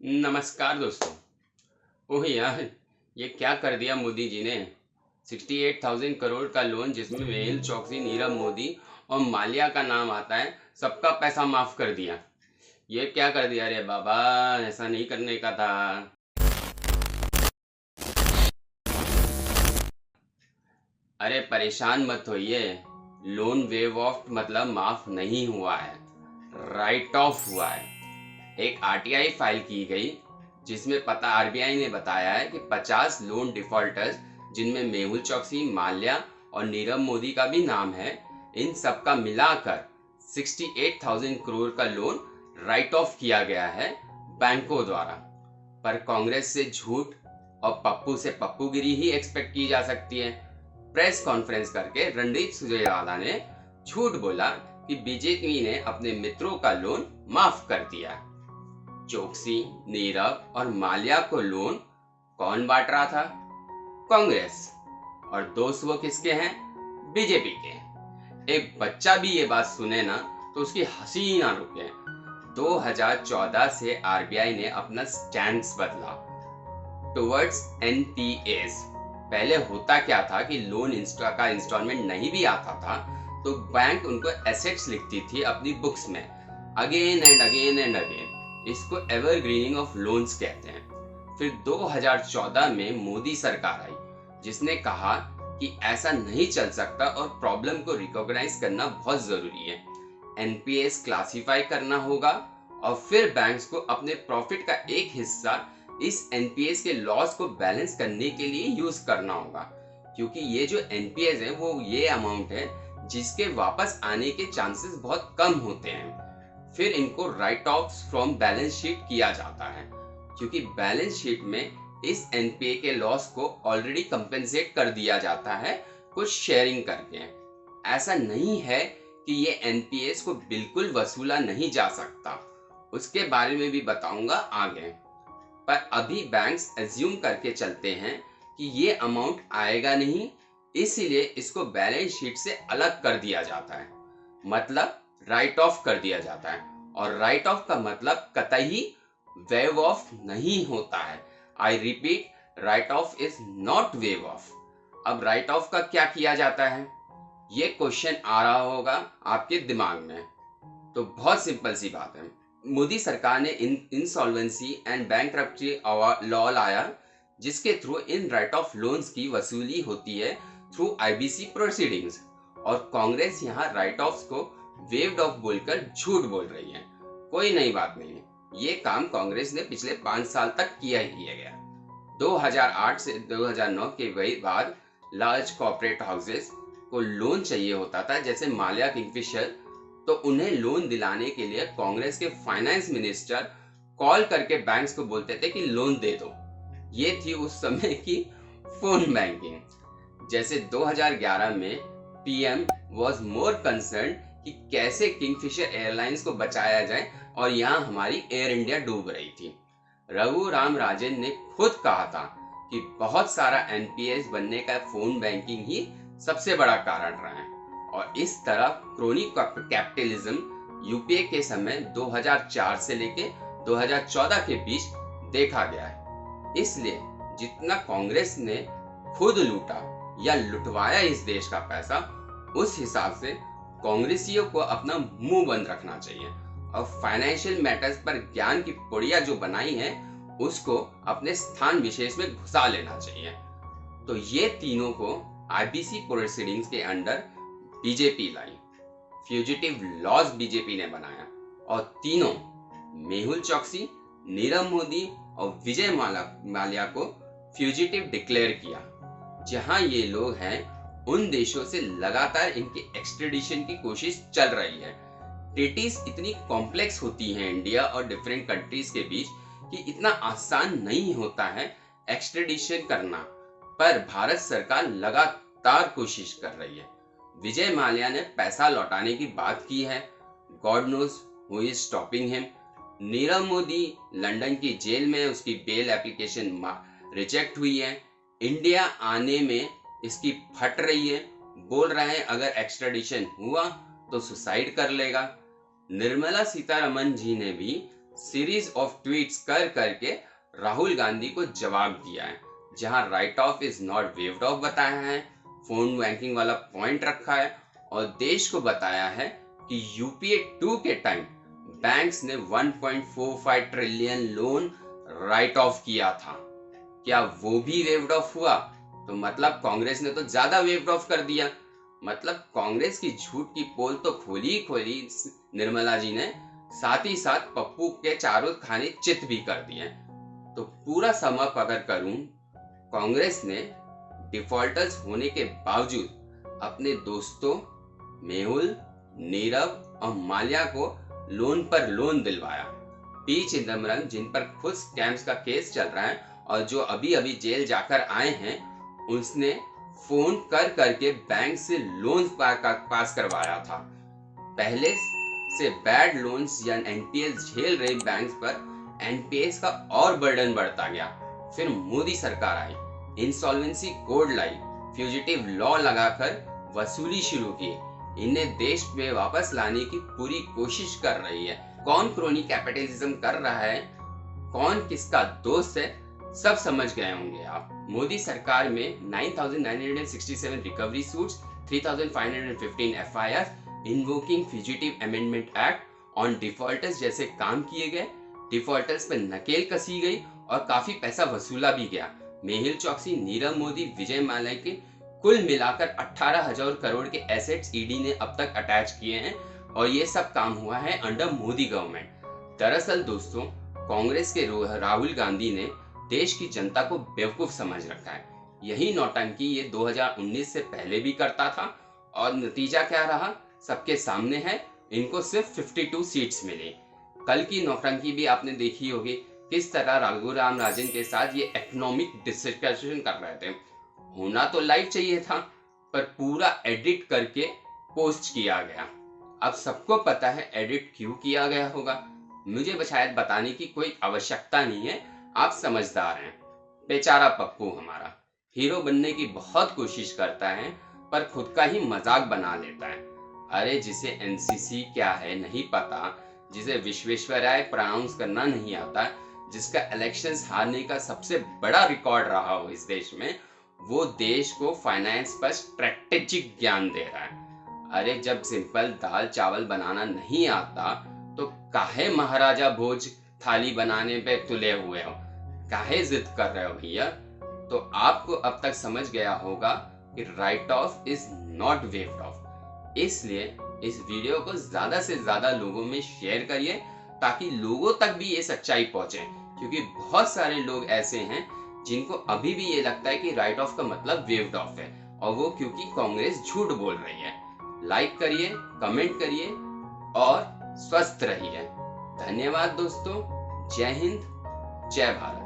नमस्कार दोस्तों। ओह यार, ये क्या कर दिया मोदी जी ने। 68,000 करोड़ का लोन जिसमें मेहुल चौकसी, नीरव मोदी और माल्या का नाम आता है, सबका पैसा माफ कर दिया। ये क्या कर दिया रे बाबा, ऐसा नहीं करने का था। अरे परेशान मत होइए, लोन वेव ऑफ मतलब माफ नहीं हुआ है, राइट ऑफ हुआ है। एक आरटीआई फाइल की गई जिसमें पता आरबीआई ने बताया है कि 50 लोन डिफॉल्टर्स, जिनमें मेहुल चौकसी, माल्या और नीरव मोदी का भी नाम है, इन सबका मिलाकर 68,000 करोड़ का लोन राइट ऑफ किया गया है बैंकों द्वारा। पर कांग्रेस से झूठ और पप्पू से पप्पूगिरी ही एक्सपेक्ट की जा सकती है। प्रेस कॉन्फ्रेंस करके रणदीप सुरजेवाला ने झूठ बोला कि बीजेपी ने अपने मित्रों का लोन माफ कर दिया। चौकसी, नीरव और माल्या को लोन कौन बांट रहा था? कांग्रेस। और दोस्त वो किसके हैं? बीजेपी के। एक बच्चा भी ये बात सुने ना तो उसकी हंसी ना रुके। 2014 से आरबीआई ने अपना स्टैंड बदला टुवर्ड्स एनपीएस। पहले होता क्या था कि लोन का इंस्टॉलमेंट नहीं भी आता था तो बैंक उनको एसेट्स लिखती थी अपनी बुक्स में, again and again and again. इसको एवरग्रीनिंग ऑफ लोन्स कहते हैं। फिर 2014 में मोदी सरकार आई जिसने कहा कि ऐसा नहीं चल सकता और प्रॉब्लम को रिकॉग्नाइज करना बहुत जरूरी है। एनपीएस क्लासिफाई करना होगा और फिर बैंक्स को अपने प्रॉफिट का एक हिस्सा इस एनपीएस के लॉस को बैलेंस करने के लिए यूज करना होगा, क्योंकि ये जो एनपीएस है वो ये अमाउंट है जिसके वापस आने के चांसेस बहुत कम होते हैं। फिर इनको right of from balance sheet किया जाता है, क्योंकि बैलेंस शीट में इस एनपीए के लॉस को ऑलरेडी कंपेंसेट कर दिया जाता है कुछ शेयरिंग करके। ऐसा नहीं है कि ये एनपीएस को बिल्कुल वसूला नहीं जा सकता, उसके बारे में भी बताऊंगा आगे। पर अभी बैंक्स एज्यूम करके चलते हैं कि ये अमाउंट आएगा नहीं, इसीलिए इसको बैलेंस शीट से अलग कर दिया जाता है, मतलब राइट ऑफ कर दिया जाता है। और राइट ऑफ का मतलब कतई वेव ऑफ नहीं होता है। I repeat, right of is not wave of. अब राइट ऑफ का क्या किया जाता है, ये क्वेश्चन आ रहा होगा आपके दिमाग में। तो बहुत सिंपल सी बात है, मोदी सरकार ने इंसॉल्वेंसी एंड बैंक्रप्सी लॉ लाया जिसके through in right of loans की वसूली होती है थ्रू आईबीसी प्रोसीडिंग्स। और कांग्रेस यहाँ राइट ऑफ को वेव्ड ऑफ बोलकर झूठ बोल रही है। कोई नई बात नहीं है, ये काम कांग्रेस ने पिछले 5 साल तक किया ही किया गया। 2008 से 2009 के बाद लार्ज कॉर्पोरेट हाउसेस को लोन चाहिए होता था, जैसे माल्या, किंगफिशर, तो उन्हें लोन दिलाने के लिए कांग्रेस के फाइनेंस मिनिस्टर कॉल करके बैंक्स को बोलते थे कि लोन दे दो। ये थी उस समय की फोन बैंकिंग। जैसे 2011 में पीएम वाज मोर कंसर्न कि कैसे किंगफिशर एयरलाइंस को बचाया जाए और यहाँ हमारी एयर इंडिया डूब रही थी। रघुराम राजन ने खुद कहा था कि बहुत सारा एनपीएस बनने का फोन बैंकिंग ही सबसे बड़ा कारण रहा है। और इस तरह क्रोनिक कैपिटलिज्म यूपीए के समय 2004 से लेके 2014 के बीच देखा गया है। इसलिए जितना कांग्रेस ने खुद लूटा या लुटवाया इस देश का पैसा, उस हिसाब से कांग्रेसियों को अपना मुंह बंद रखना चाहिए और फाइनेंशियल मैटर्स पर ज्ञान की पुड़िया जो बनाई है उसको अपने स्थान विशेष में घुसा लेना चाहिए। तो ये तीनों को आईबीसी प्रोसीडिंग्स के अंडर बीजेपी लाई, फ्यूजिटिव लॉज बीजेपी ने बनाया और तीनों मेहुल चौकसी, नीरव मोदी और विजय माल्या को फ्यूजिटिव डिक्लेयर किया। जहां ये लोग हैं उन देशों से लगातार इनकी एक्सट्रेडिशन की कोशिश चल रही है। ट्रीटीज इतनी कॉम्प्लेक्स होती हैं इंडिया और डिफरेंट कंट्रीज के बीच कि इतना आसान नहीं होता है एक्सट्रेडिशन करना, पर भारत सरकार लगातार कोशिश कर रही है। विजय माल्या ने पैसा लौटाने की बात की है, God knows who is stopping him. Nirav Modi London की जेल में उसकी बेल एप्लीकेशन रिजेक्ट हुई है, इंडिया आने में इसकी फट रही है, बोल रहे हैं अगर एक्सट्रेडिशन हुआ तो सुसाइड कर लेगा। निर्मला सीतारमन जी ने भी सीरीज ऑफ ट्वीट्स कर करके राहुल गांधी को जवाब दिया है, जहां right of is not waived of बताया है, फोन बैंकिंग वाला पॉइंट रखा है और देश को बताया है कि यूपीए 2 के टाइम बैंक्स ने 1.45 ट्रिलियन लोन राइट ऑफ किया था। क्या वो भी वेव्ड ऑफ हुआ? तो मतलब कांग्रेस ने तो ज्यादा वेव्ड ऑफ कर दिया। मतलब कांग्रेस की झूठ की पोल तो खोली ही खोली निर्मला जी ने, साथ ही साथ पप्पू के चारों खाने चित भी कर दिए। तो पूरा सम अप अगर करूं, कांग्रेस ने डिफॉल्टर्स होने के बावजूद अपने दोस्तों मेहुल, नीरव और माल्या को लोन पर लोन दिलवाया। पी चिदम्बरम, जिन पर खुद स्कैम्स का केस चल रहा है और जो अभी अभी जेल जाकर आए हैं, उसने फोन कर करके बैंक से लोन पास करवाया था। पहले से बैड लोन्स या एनपीएस झेल रहे बैंक पर एनपीएस का और बर्डन बढ़ता गया। फिर मोदी सरकार आई, इंसॉल्वेंसी कोड लाई, फ्यूजिटिव लॉ लगाकर वसूली शुरू की। इन्हें देश में वापस लाने की पूरी कोशिश कर रही है। कौन क्रोनी कैपिटलिज्म कर रहा है, कौन किसका दोस्त है, सब समझ गए होंगे आप। मोदी सरकार में 9,967 recovery suits, 3,515 FIR, invoking fugitive amendment act on defaulters जैसे काम किए गए। डिफॉल्टर्स पर नकेल कसी गई और काफी पैसा वसूला भी गया। मेहुल चोकसी, नीरव मोदी, विजय माल्या के कुल मिलाकर 18,000 करोड़ के एसेट्स ईडी ने अब तक अटैच किए हैं और ये सब काम हुआ है अंडर मोदी गवर्नमेंट। दरअसल दोस्तों, कांग्रेस के राहुल गांधी ने देश की जनता को बेवकूफ समझ रखा है। यही नौटंकी ये 2019 से पहले भी करता था और नतीजा क्या रहा सबके सामने है। इनको सिर्फ 52 सीट्स मिली। कल की नौटंकी भी आपने देखी होगी, किस तरह रघुराम राजन के साथ ये इकोनॉमिक डिस्कशन कर रहे थे। होना तो लाइव चाहिए था, पर पूरा एडिट करके पोस्ट किया गया। अब सबको पता है एडिट क्यों किया गया होगा, मुझे शायद बताने की कोई आवश्यकता नहीं है, आप समझदार हैं। बेचारा पप्पू हमारा हीरो बनने की बहुत कोशिश करता है, पर खुद का ही मजाक बना लेता है। अरे जिसे एनसीसी क्या है नहीं पता, जिसे विश्वेश्वराय प्रोनाउंस करना नहीं आता, जिसका इलेक्शंस हारने का सबसे बड़ा रिकॉर्ड रहा हो इस देश में, वो देश को फाइनेंस पर स्ट्रेटेजिक ज्ञान दे रहा है। अरे जब सिंपल दाल चावल बनाना नहीं आता तो काहे महाराजा भोज थाली बनाने पे तुले हुए हो, काहे जिद कर रहे हो भैया। तो आपको अब तक समझ गया होगा कि right of is not waived of. इसलिए इस वीडियो को ज्यादा से ज्यादा लोगों में शेयर करिए ताकि लोगों तक भी ये सच्चाई पहुंचे, क्योंकि बहुत सारे लोग ऐसे हैं जिनको अभी भी ये लगता है कि राइट ऑफ का मतलब वेव्ड ऑफ है, और वो क्योंकि कांग्रेस झूठ बोल रही है। लाइक करिए, कमेंट करिए और स्वस्थ रहिए। धन्यवाद दोस्तों। जय हिंद, जय भारत।